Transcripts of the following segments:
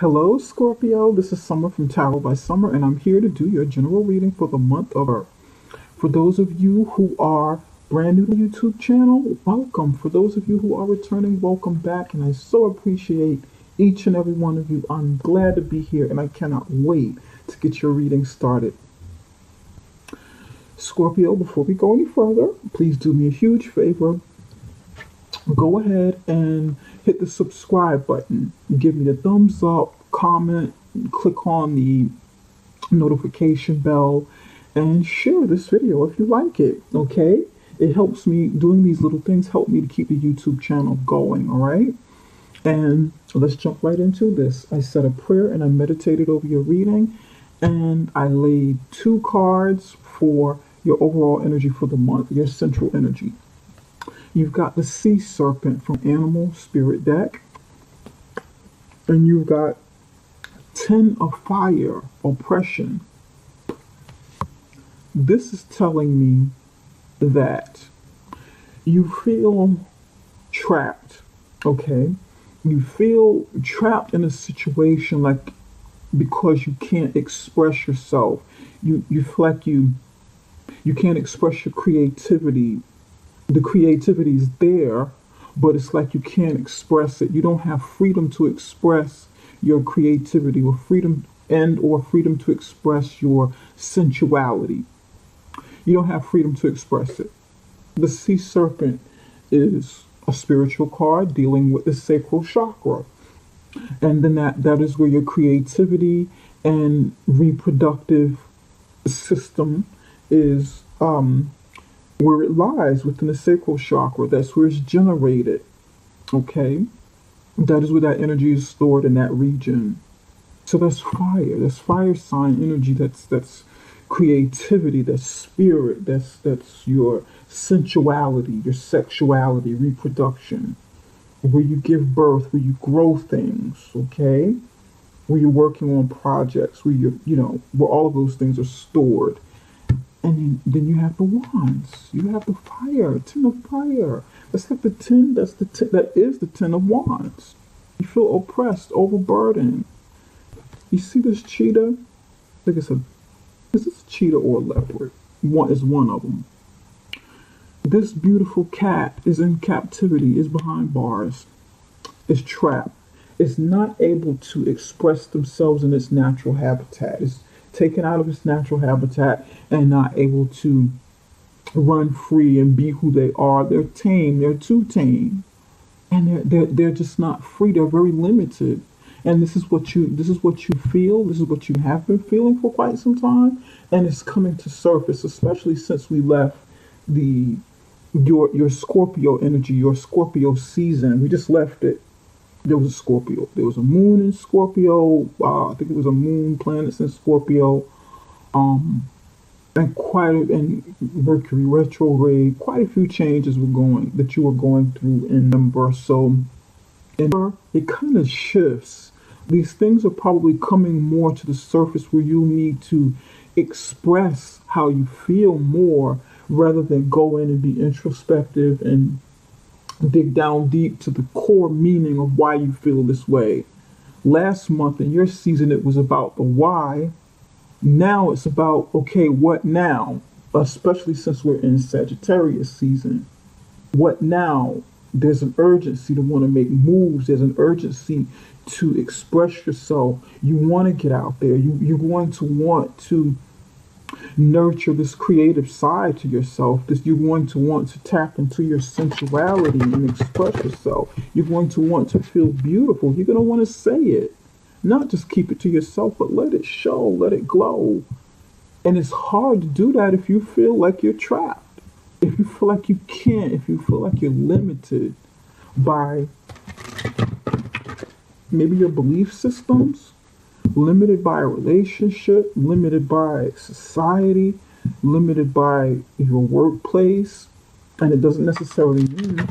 Hello, Scorpio. This is Summer from Tarot by Summer, and I'm here to do your general reading for the month of Earth. For those of you who are brand new to the YouTube channel, welcome. For those of you who are returning, welcome back, and I so appreciate each and every one of you. I'm glad to be here, and I cannot wait to get your reading started. Scorpio, before we go any further, please do me a huge favor. Go ahead and hit the subscribe button. Give me the thumbs up, comment, click on the notification bell, and share this video if you like it, okay? It helps me, doing these little things help me to keep the YouTube channel going, all right? And let's jump right into this. I said a prayer and I meditated over your reading, and I laid 2 cards for your overall energy for the month, your central energy. You've got the Sea Serpent from Animal Spirit deck. And you've got 10 of Fire, Oppression. This is telling me that you feel trapped, okay? You feel trapped in a situation like because you can't express yourself. You feel like you can't express your creativity. The creativity is there, but it's like you can't express it. You don't have freedom to express your creativity or freedom to express your sensuality. You don't have freedom to express it. The Sea Serpent is a spiritual card dealing with the sacral chakra. And then that is where your creativity and reproductive system is where it lies within the sacral chakra. That's where it's generated. Okay? That is where that energy is stored in that region. So that's fire. That's fire sign energy. That's creativity. That's spirit. That's your sensuality, your sexuality, reproduction. Where you give birth, where you grow things, okay? Where you're working on projects, where where all of those things are stored. And then you have the wands. You have the fire, 10 of fire. That's like the 10, that is the 10 of wands. You feel oppressed, overburdened. You see this cheetah? I think is this a cheetah or a leopard? One is one of them. This beautiful cat is in captivity, is behind bars, is trapped. It's not able to express themselves in its natural habitat. It's taken out of its natural habitat and not able to run free and be who they are. They're tame. They're too tame, and they're just not free. They're very limited. And this is what you feel. This is what you have been feeling for quite some time, and it's coming to surface, especially since we left your Scorpio energy, your Scorpio season. We just left it. There was a Scorpio. There was a moon in Scorpio. I think it was a moon planets in Scorpio. And Mercury retrograde. Quite a few changes that you were going through in number. So it kind of shifts. These things are probably coming more to the surface where you need to express how you feel more rather than go in and be introspective and dig down deep to the core meaning of why you feel this way. Last month in your season, it was about the why. Now it's about, okay, what now? Especially since we're in Sagittarius season. What now? There's an urgency to want to make moves. There's an urgency to express yourself. You want to get out there. You're going to want to nurture this creative side to yourself. You're going to want to tap into your sensuality and express yourself. You're going to want to feel beautiful. You're going to want to say it. Not just keep it to yourself, but let it show, let it glow. And it's hard to do that if you feel like you're trapped. If you feel like you can't, if you feel like you're limited by maybe your belief systems, limited by a relationship, limited by society, limited by your workplace. And it doesn't necessarily mean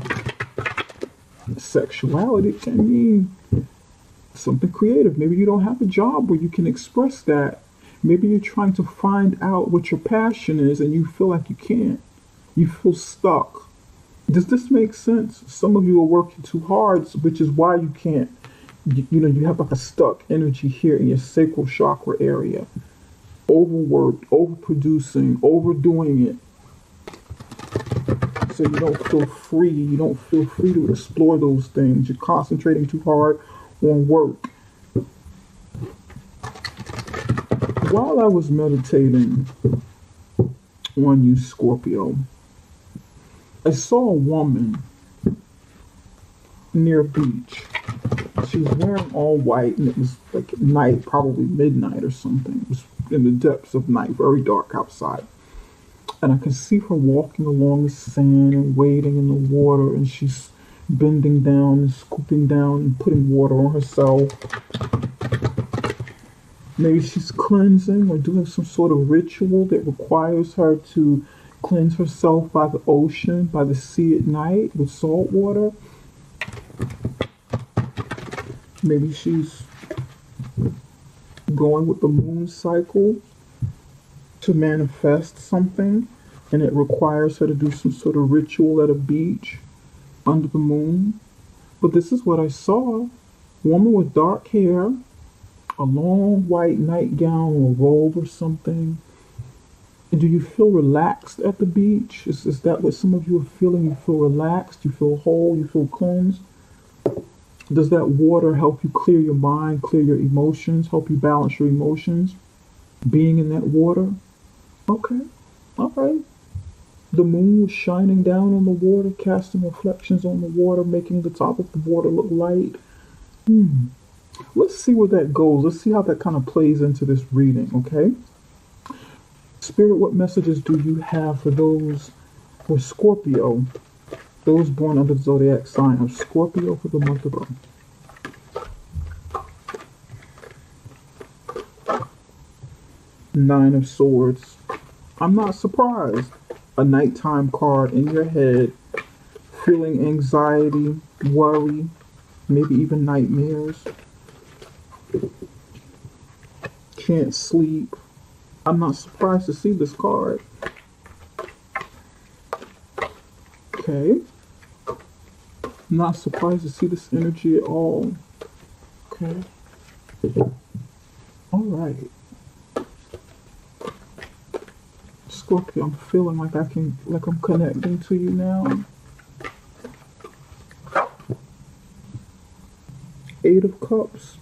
sexuality. It can mean something creative. Maybe you don't have a job where you can express that. Maybe you're trying to find out what your passion is and you feel like you can't. You feel stuck. Does this make sense? Some of you are working too hard, which is why you can't You have like a stuck energy here in your sacral chakra area. Overworked, overproducing, overdoing it. So you don't feel free. You don't feel free to explore those things. You're concentrating too hard on work. While I was meditating on you, Scorpio, I saw a woman near a beach. She was wearing all white, and it was like night, probably midnight or something. It was in the depths of night, very dark outside. And I could see her walking along the sand and wading in the water, and she's bending down and scooping down and putting water on herself. Maybe she's cleansing or doing some sort of ritual that requires her to cleanse herself by the ocean, by the sea at night with salt water. Maybe she's going with the moon cycle to manifest something, and it requires her to do some sort of ritual at a beach under the moon. But this is what I saw. Woman with dark hair, a long white nightgown or robe or something. And do you feel relaxed at the beach? Is that what some of you are feeling? You feel relaxed, you feel whole, you feel cleansed? Does that water help you clear your mind, clear your emotions, help you balance your emotions? Being in that water? Okay, all right. The moon was shining down on the water, casting reflections on the water, making the top of the water look light. Let's see where that goes. Let's see how that kind of plays into this reading, okay? Spirit, what messages do you have for those for Scorpio, those born under the zodiac sign of Scorpio for the month of April? Nine of Swords. I'm not surprised. A nighttime card in your head, feeling anxiety, worry, maybe even nightmares. Can't sleep. I'm not surprised to see this card. Okay. Not surprised to see this energy at all. Okay. All right. Scorpio, I'm feeling like I'm connecting to you now. Eight of Cups.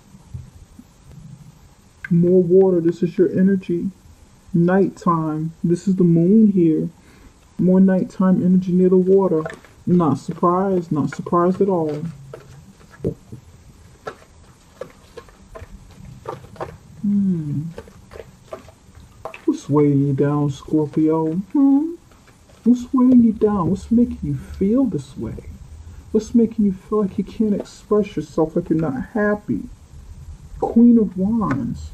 More water. This is your energy. Nighttime. This is the moon here. More nighttime energy near the water. Not surprised. Not surprised at all. What's weighing you down, Scorpio? What's weighing you down? What's making you feel this way? What's making you feel like you can't express yourself, like you're not happy? Queen of Wands.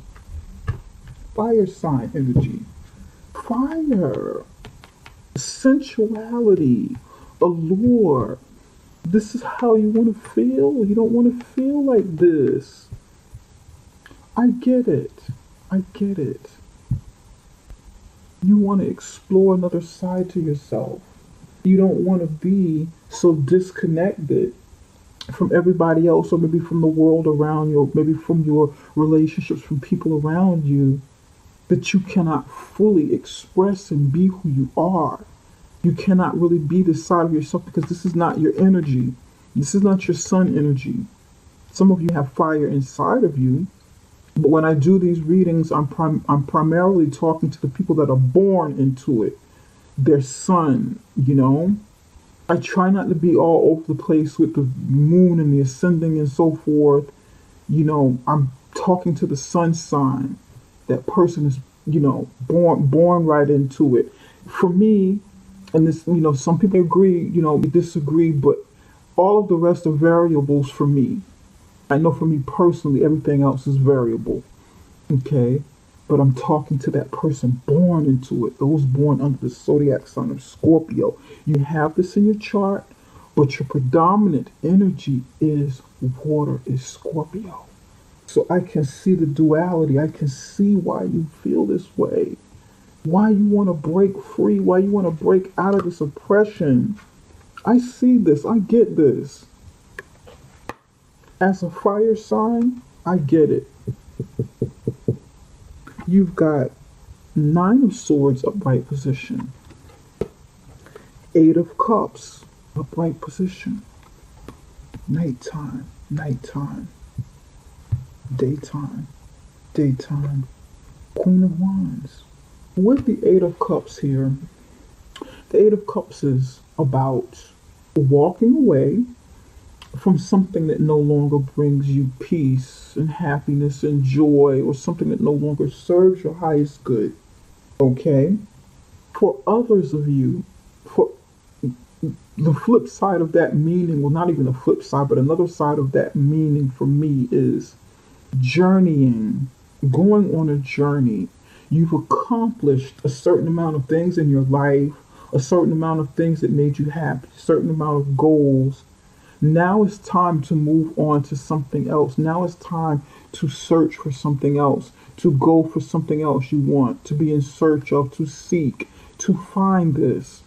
Fire sign energy. Fire. Sensuality. Allure. This is how you want to feel? You don't want to feel like this. I get it. I get it. You want to explore another side to yourself. You don't want to be so disconnected from everybody else, or maybe from the world around you, or maybe from your relationships, from people around you, that you cannot fully express and be who you are. You cannot really be this side of yourself because this is not your energy. This is not your sun energy. Some of you have fire inside of you, but when I do these readings, I'm primarily talking to the people that are born into it. Their sun, you know. I try not to be all over the place with the moon and the ascending and so forth. You know, I'm talking to the sun sign. That person is, you know, born right into it. For me, and this, you know, some people agree, you know, disagree, but all of the rest are variables for me. I know for me personally, everything else is variable. Okay? But I'm talking to that person born into it, those born under the zodiac sign of Scorpio. You have this in your chart, but your predominant energy is water, is Scorpio. So I can see the duality. I can see why you feel this way. Why you want to break free. Why you want to break out of this oppression. I see this. I get this. As a fire sign, I get it. You've got Nine of Swords upright position, Eight of Cups upright position, nighttime, nighttime, daytime, daytime, Queen of Wands. With the Eight of Cups here, the Eight of Cups is about walking away from something that no longer brings you peace and happiness and joy, or something that no longer serves your highest good. Okay? For others of you, for the flip side of that meaning, well, not even the flip side, but another side of that meaning for me is journeying, going on a journey. You've accomplished a certain amount of things in your life, a certain amount of things that made you happy, a certain amount of goals. Now it's time to move on to something else. Now it's time to search for something else, to go for something else you want, to be in search of, to seek, to find this.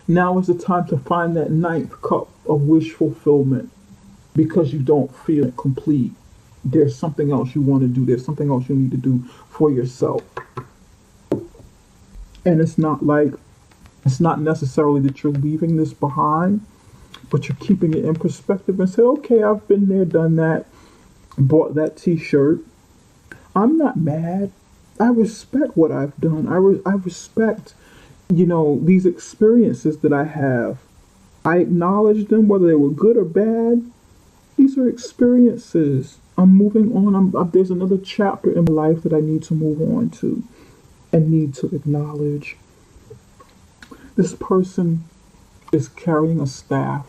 Now is the time to find that ninth cup of wish fulfillment, because you don't feel it complete. There's something else you want to do. There's something else you need to do for yourself. And it's not necessarily that you're leaving this behind, but you're keeping it in perspective and say, okay, I've been there, done that, bought that t-shirt. I'm not mad. I respect what I've done. I respect, these experiences that I have. I acknowledge them, whether they were good or bad. These are experiences. I'm moving on. There's another chapter in my life that I need to move on to and need to acknowledge. This person is carrying a staff.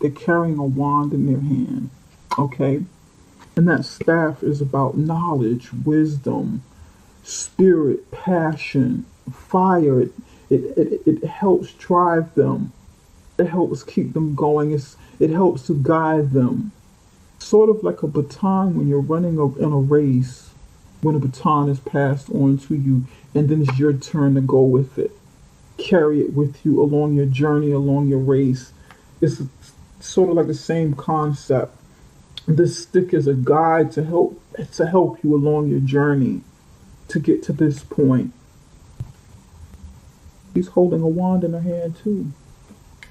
They're carrying a wand in their hand, okay? And that staff is about knowledge, wisdom, spirit, passion, fire. It helps drive them. It helps keep them going. It helps to guide them. Sort of like a baton when you're running in a race, when a baton is passed on to you, and then it's your turn to go with it. Carry it with you along your journey, along your race. It's sort of like the same concept. This stick is a guide to help you along your journey to get to this point. She's holding a wand in her hand too.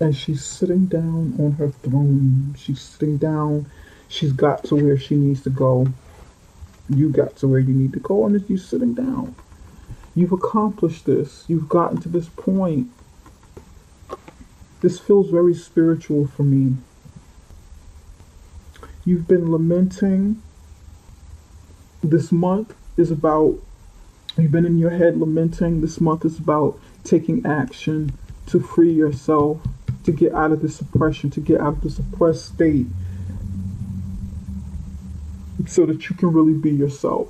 And she's sitting down on her throne. She's sitting down. She's got to where she needs to go. You got to where you need to go, and you're sitting down. You've accomplished this. You've gotten to this point. This feels very spiritual for me. You've been lamenting. This month is about, you've been in your head lamenting. This month is about taking action to free yourself, to get out of this oppression, to get out of this oppressed state, so that you can really be yourself.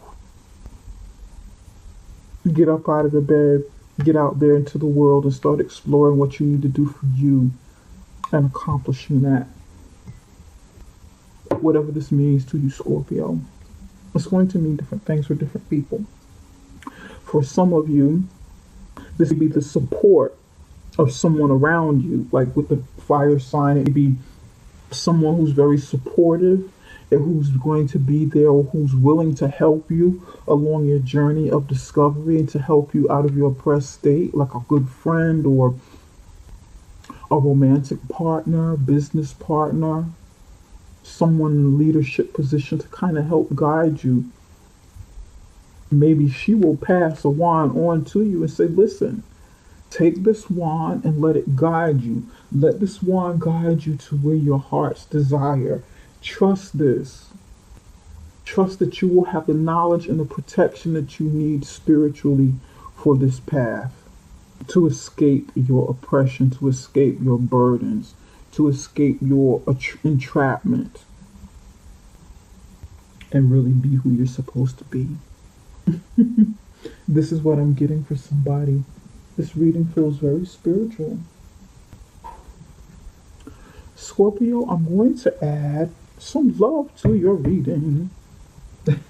Get up out of the bed, get out there into the world and start exploring what you need to do for you and accomplishing that. Whatever this means to you, Scorpio, it's going to mean different things for different people. For some of you, this would be the support of someone around you, like with the fire sign. It would be someone who's very supportive and who's going to be there, or who's willing to help you along your journey of discovery and to help you out of your oppressed state, like a good friend or a romantic partner, business partner, someone in a leadership position to kind of help guide you. Maybe she will pass a wand on to you and say, listen, take this wand and let it guide you. Let this wand guide you to where your heart's desire. Trust this. Trust that you will have the knowledge and the protection that you need spiritually for this path, to escape your oppression, to escape your burdens, to escape your entrapment, and really be who you're supposed to be. This is what I'm getting for somebody. This reading feels very spiritual. Scorpio, I'm going to add some love to your reading. And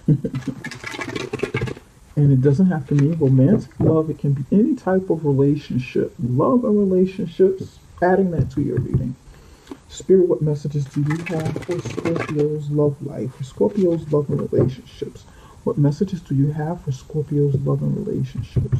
it doesn't have to mean romantic love. It can be any type of relationship. Love and relationships, adding that to your reading. Spirit, what messages do you have for Scorpio's love life, for Scorpio's love and relationships? What messages do you have for Scorpio's love and relationships?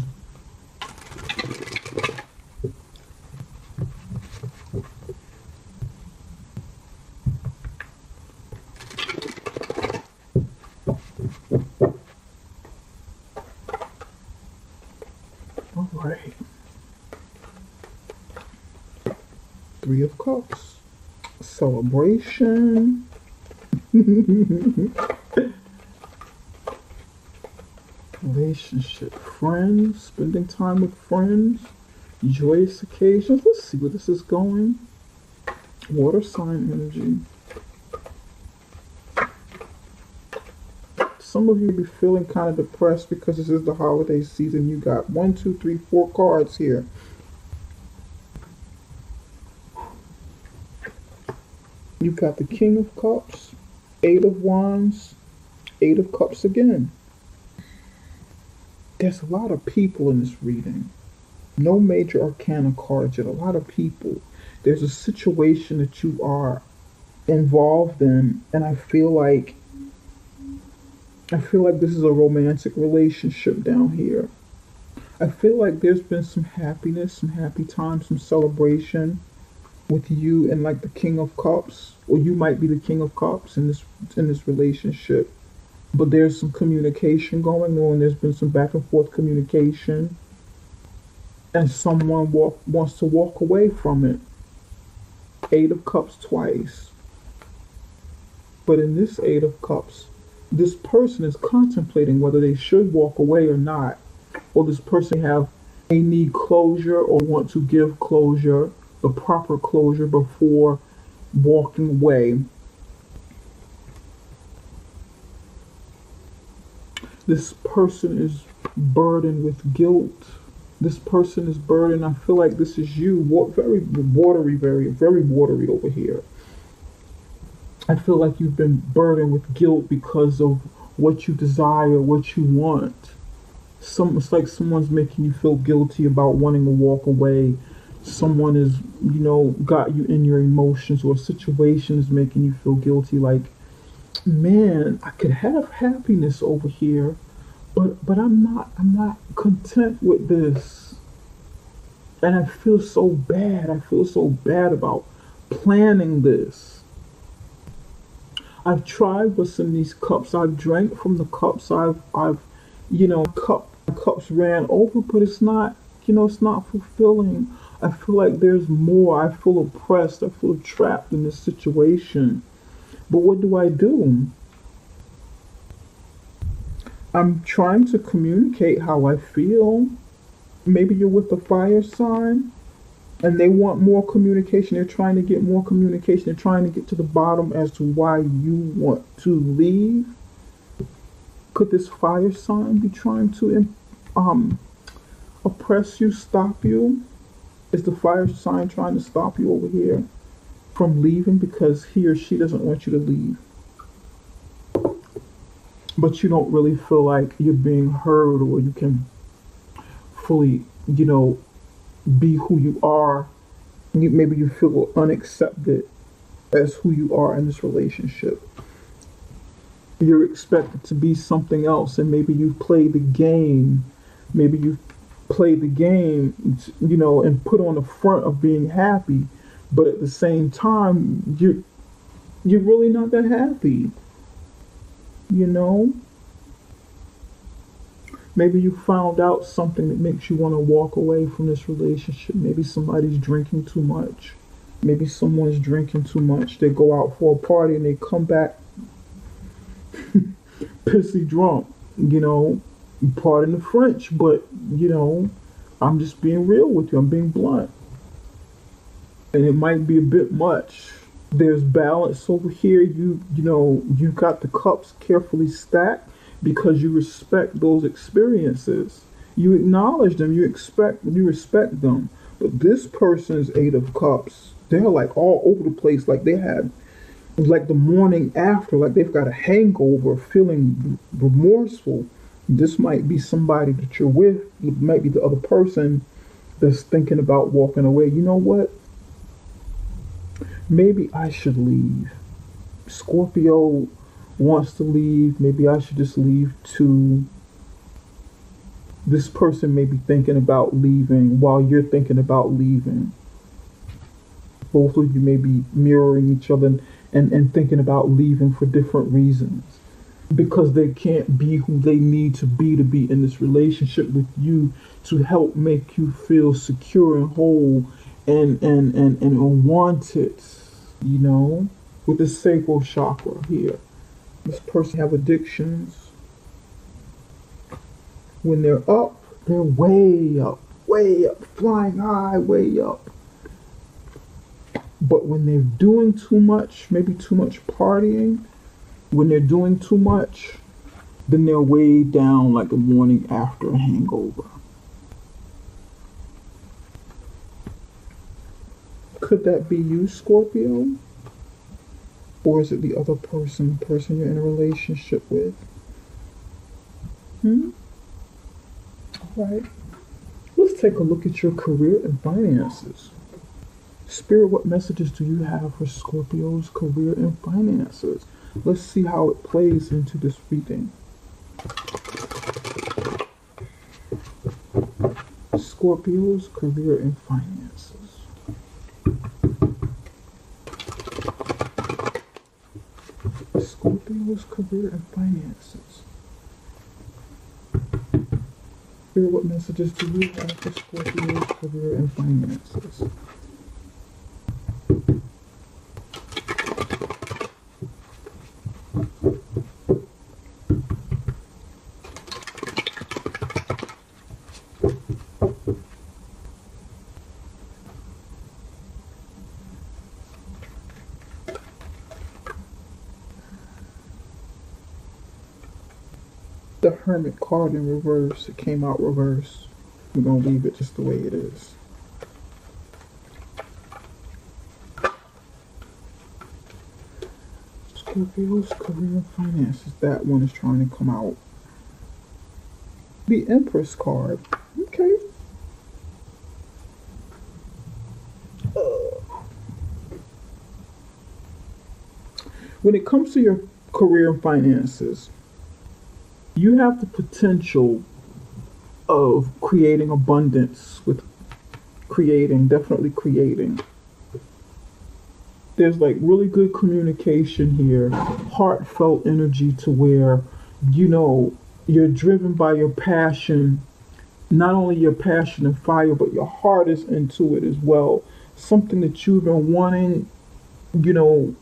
All right. Three of Cups. Celebration. Relationship. Friends. Spending time with friends. Joyous occasions. Let's see where this is going. Water sign energy. Some of you be feeling kind of depressed because this is the holiday season. You got 1, 2, 3, 4 cards here. You got the King of Cups, 8 of Wands, 8 of Cups again. There's a lot of people in this reading. No major arcana cards yet. A lot of people. There's a situation that you are involved in, and I feel like this is a romantic relationship down here. I feel like there's been some happiness, some happy times, some celebration with you and like the King of Cups, or you might be the King of Cups in this relationship. But there's some communication going on. There's been some back and forth communication, and someone wants to walk away from it. 8 of Cups twice. But in this 8 of Cups, this person is contemplating whether they should walk away or not. Or this person may need closure or want to give closure, the proper closure before walking away. This person is burdened with guilt. This person is burdened. I feel like this is you. Very watery, very watery over here. I feel like you've been burdened with guilt because of what you desire, what you want. It's like someone's making you feel guilty about wanting to walk away. Someone is, got you in your emotions, or a situation is making you feel guilty. Like, man, I could have happiness over here, but I'm not content with this. And I feel so bad. I feel so bad about planning this. I've tried what's in these cups. I've drank from the cups. Cups ran over, but it's not, it's not fulfilling. I feel like there's more. I feel oppressed. I feel trapped in this situation. But what do? I'm trying to communicate how I feel. Maybe you're with the fire sign and they want more communication. They're trying to get more communication. They're trying to get to the bottom as to why you want to leave. Could this fire sign be trying to oppress you, stop you? Is the fire sign trying to stop you over here from leaving because he or she doesn't want you to leave? But you don't really feel like you're being heard, or you can fully, be who you are. Maybe you feel unaccepted as who you are in this relationship. You're expected to be something else, and maybe you've played the game. Maybe you've played the game, and put on the front of being happy, but at the same time, you're really not that happy. Maybe you found out something that makes you want to walk away from this relationship. Maybe somebody's drinking too much. Maybe someone's drinking too much. They go out for a party and they come back pissy drunk. Pardon the French, but I'm just being real with you. I'm being blunt. And it might be a bit much. There's balance over here. You got the cups carefully stacked because you respect those experiences. You acknowledge them. You respect them. But this person's 8 of Cups, they're like all over the place. Like they had, like the morning after, like they've got a hangover, feeling remorseful. This might be somebody that you're with. It might be the other person that's thinking about walking away. You know what? maybe I should leave. Scorpio wants to leave. Maybe I should just leave too. This person may be thinking about leaving while you're thinking about leaving. Both of you may be mirroring each other and thinking about leaving for different reasons because they can't be who they need to be in this relationship with you to help make you feel secure and whole and wanted, you know, with the sacral chakra here. This person have addictions. When they're up, they're way up, flying high, way up. But when they're doing too much, maybe too much partying, when they're doing too much, then they're way down like the morning after a hangover. Could that be you, Scorpio? Or is it the other person you're in a relationship with? All right. Let's take a look at your career and finances. Spirit, what messages do you have for Scorpio's career and finances? Let's see how it plays into this reading. Scorpio's career and finances. Scorpio's career and finances. Spirit, what messages do you have for Scorpio's career and finances? The Hermit card in reverse. It came out reverse. We're going to leave it just the way it is. Scorpio's career and finances. That one is trying to come out. The Empress card. Okay. When it comes to your career and finances, you have the potential of creating abundance with definitely creating. There's like really good communication here, heartfelt energy to where, you know, you're driven by your passion, not only your passion and fire, but your heart is into it as well. Something that you've been wanting, you know,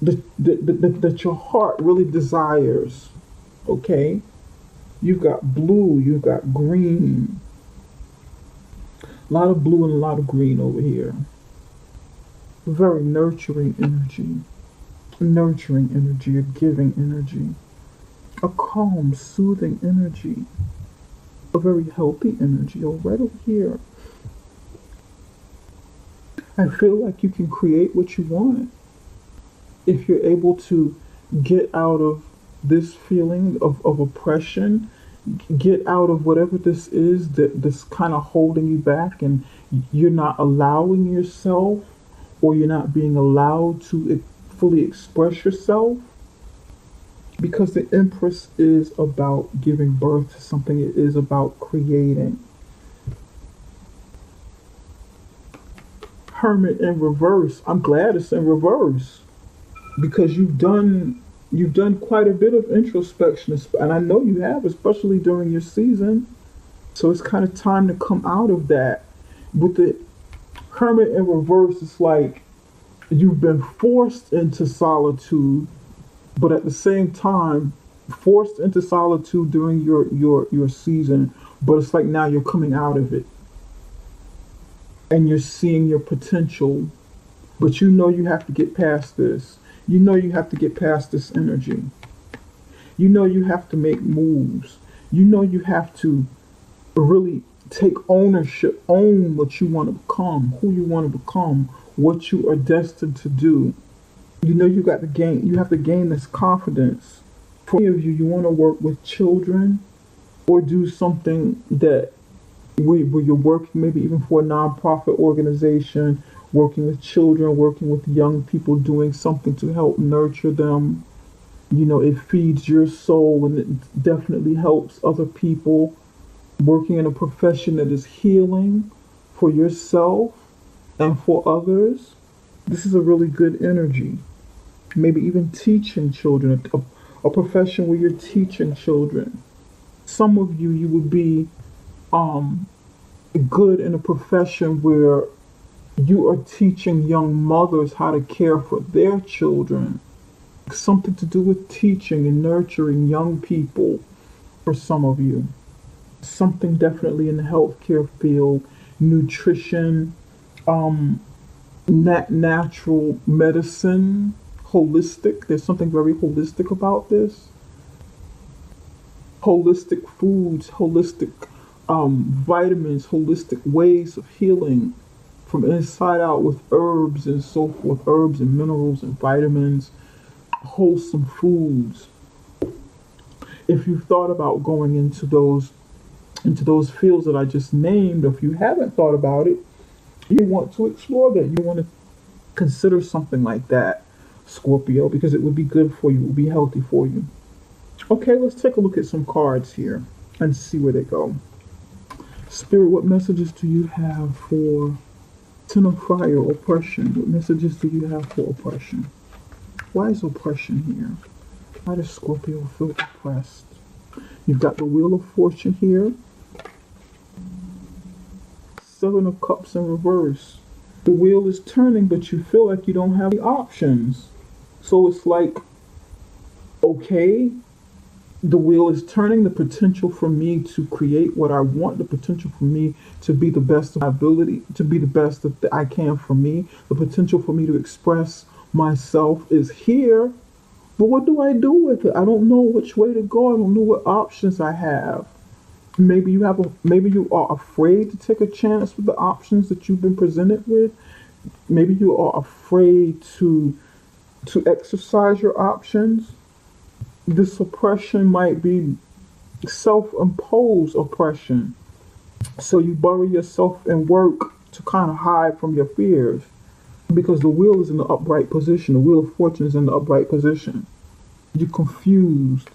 that your heart really desires. Okay, you've got blue, you've got green. A lot of blue and a lot of green over here. Very nurturing energy, a giving energy, a calm, soothing energy, a very healthy energy. Oh, right over here. I feel like you can create what you want if you're able to get out of this feeling of oppression, get out of whatever this is that's kind of holding you back, and you're not allowing yourself, or you're not being allowed to fully express yourself, because the Empress is about giving birth to something. It is about creating. Hermit in reverse. I'm glad it's in reverse because you've done quite a bit of introspection, and I know you have, especially during your season. So it's kind of time to come out of that. With the Hermit in reverse, it's like you've been forced into solitude, but at the same time, forced into solitude during your season, but it's like now you're coming out of it. And you're seeing your potential, but you know you have to get past this. You know you have to get past this energy. You know you have to make moves. You know you have to really take ownership, own what you want to become, who you want to become, what you are destined to do. You know you have to gain this confidence. For many of you, you want to work with children or do something that where you're working maybe even for a nonprofit organization, working with children, working with young people, doing something to help nurture them. It feeds your soul and it definitely helps other people. Working in a profession that is healing for yourself and for others. This is a really good energy. Maybe even teaching children, a profession where you're teaching children. Some of you, you would be um, good in a profession where you are teaching young mothers how to care for their children. Something to do with teaching and nurturing young people for some of you. Something definitely in the healthcare field, nutrition, um, natural medicine, holistic. There's something very holistic about this. Holistic foods, holistic vitamins, holistic ways of healing from inside out with herbs and so forth, herbs and minerals and vitamins, wholesome foods. If you've thought about going into those fields that I just named, or if you haven't thought about it, you want to explore that. You want to consider something like that, Scorpio, because it would be good for you, it would be healthy for you. Okay, let's take a look at some cards here and see where they go. Spirit, what messages do you have for Ten of Fire, oppression? What messages do you have for oppression? Why is oppression here? Why does Scorpio feel oppressed? You've got the Wheel of Fortune here. Seven of Cups in reverse. The wheel is turning, but you feel like you don't have the options. So it's like, okay, the wheel is turning, the potential for me to create what I want, the potential for me to be the best of my ability, to be the best that I can for me, the potential for me to express myself is here. But what do I do with it? I don't know which way to go. I don't know what options I have. Maybe you are afraid to take a chance with the options that you've been presented with. Maybe you are afraid to exercise your options. This oppression might be self-imposed oppression. So you bury yourself in work to kind of hide from your fears because the wheel is in the upright position. The Wheel of Fortune is in the upright position. You're confused.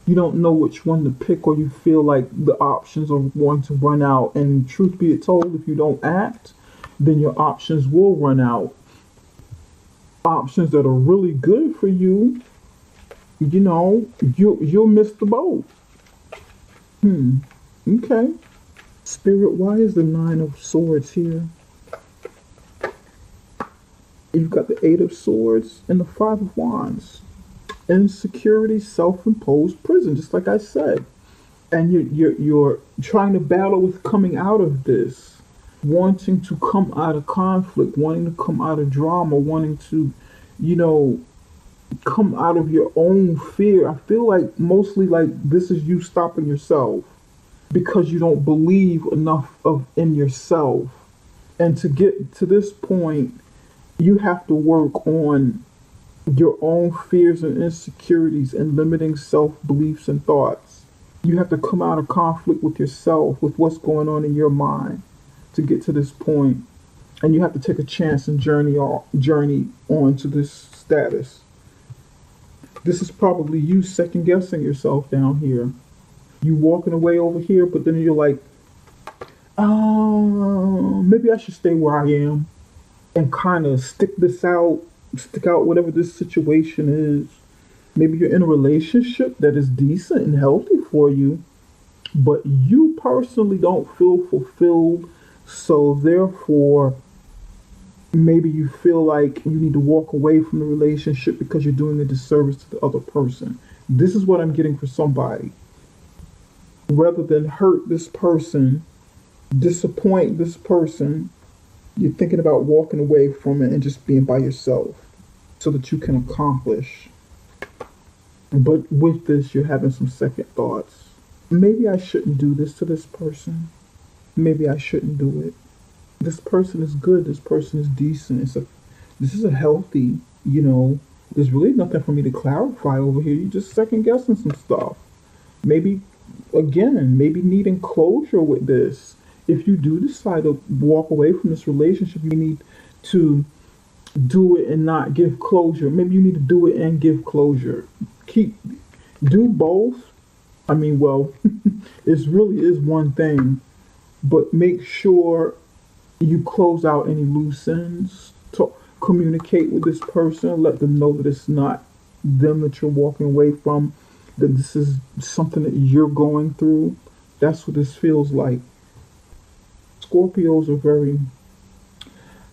You don't know which one to pick, or you feel like the options are going to run out. And truth be told, if you don't act, then your options will run out. Options that are really good for you, you'll miss the boat. Okay. Spirit, why is the Nine of Swords here? You've got the Eight of Swords and the Five of Wands. Insecurity, self-imposed prison, just like I said. And you're trying to battle with coming out of this, wanting to come out of conflict, wanting to come out of drama, wanting to, come out of your own fear. I feel like mostly like this is you stopping yourself because you don't believe enough in yourself. And to get to this point, you have to work on your own fears and insecurities and limiting self-beliefs and thoughts. You have to come out of conflict with yourself, with what's going on in your mind to get to this point. And you have to take a chance and journey on to this status. This is probably you second guessing yourself down here. You walking away over here, but then you're like, maybe I should stay where I am and kind of stick out whatever this situation is. Maybe you're in a relationship that is decent and healthy for you, but you personally don't feel fulfilled. So therefore, maybe you feel like you need to walk away from the relationship because you're doing a disservice to the other person. This is what I'm getting for somebody. Rather than hurt this person, disappoint this person, you're thinking about walking away from it and just being by yourself so that you can accomplish. But with this, you're having some second thoughts. Maybe I shouldn't do this to this person. Maybe I shouldn't do it. This person is good. This person is decent. This is a healthy, there's really nothing for me to clarify over here. You're just second guessing some stuff. Maybe needing closure with this. if you do decide to walk away from this relationship, you need to do it and not give closure. Maybe you need to do it and give closure. Do both. I mean, well, it really is one thing, but make sure you close out any loose ends. Communicate with this person. Let them know that it's not them that you're walking away from. That this is something that you're going through. That's what this feels like. Scorpios are very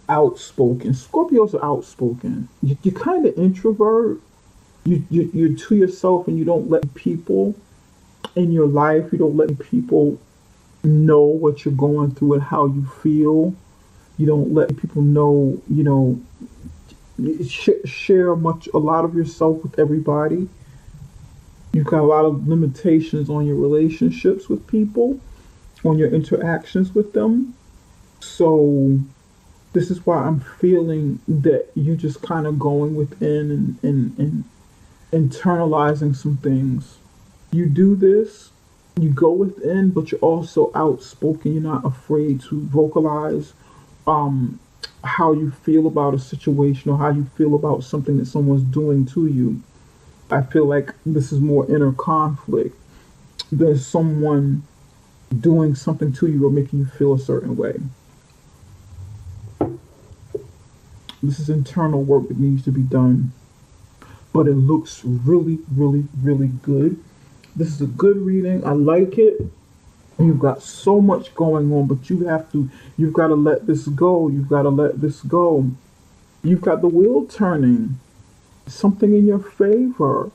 outspoken. Scorpios are outspoken. You're kind of introvert. You're to yourself, and you don't let people in your life. You don't let people know what you're going through and how you feel. You don't let people know. Share a lot of yourself with everybody. You've got a lot of limitations on your relationships with people, on your interactions with them. So this is why I'm feeling that you're just kind of going within and internalizing some things. You do this, you go within, but you're also outspoken. You're not afraid to vocalize how you feel about a situation or how you feel about something that someone's doing to you. I feel like this is more inner conflict than someone doing something to you or making you feel a certain way. This is internal work that needs to be done, but it looks really, really, really good. This is a good reading. I like it. You've got so much going on, but you've got to let this go. You've got to let this go. You've got the wheel turning, something in your favor,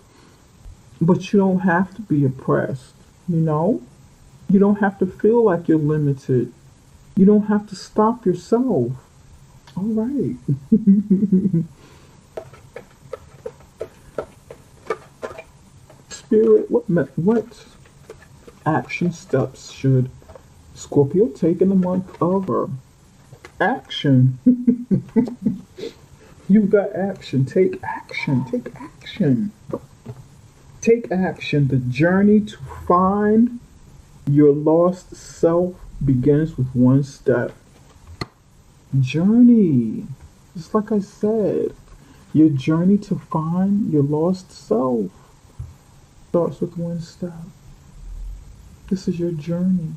but you don't have to be oppressed, You don't have to feel like you're limited. You don't have to stop yourself. All right. Spirit, what action steps should Scorpio take in the month of action? You've got action. Take action. Take action. Take action. The journey to find your lost self begins with one step. Journey. Just like I said, your journey to find your lost self starts with one step. This is your journey.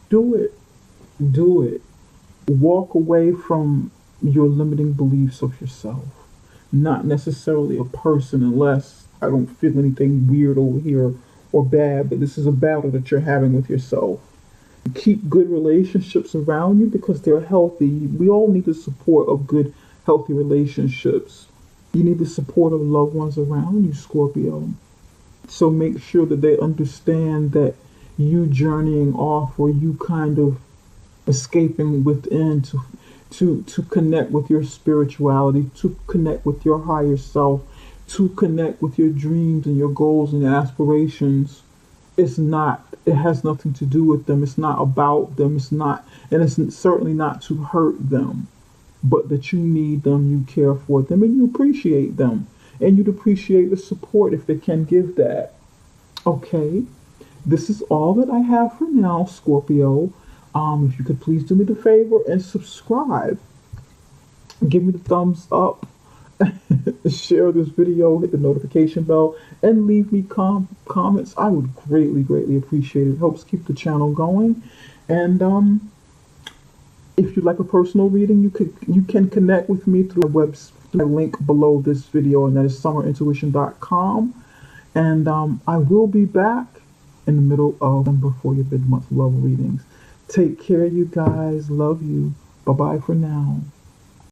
Do it. Do it. Walk away from your limiting beliefs of yourself. Not necessarily a person, unless I don't feel anything weird over here or bad, but this is a battle that you're having with yourself. Keep good relationships around you because they're healthy. We all need the support of good, healthy relationships. You need the support of loved ones around you, Scorpio. So make sure that they understand that you journeying off or you kind of escaping within to connect with your spirituality, to connect with your higher self, to connect with your dreams and your goals and aspirations. It has nothing to do with them. It's not about them. And it's certainly not to hurt them, but that you need them, you care for them, and you appreciate them. And you'd appreciate the support if they can give that. Okay, this is all that I have for now, Scorpio. If you could please do me the favor and subscribe. Give me the thumbs up. Share this video, hit the notification bell, and leave me comments. I would greatly, greatly appreciate it. It helps keep the channel going. And if you'd like a personal reading, you can connect with me through the link below this video, and that is summerintuition.com. And I will be back in the middle of November for your mid-month love readings. Take care, you guys. Love you. Bye-bye for now.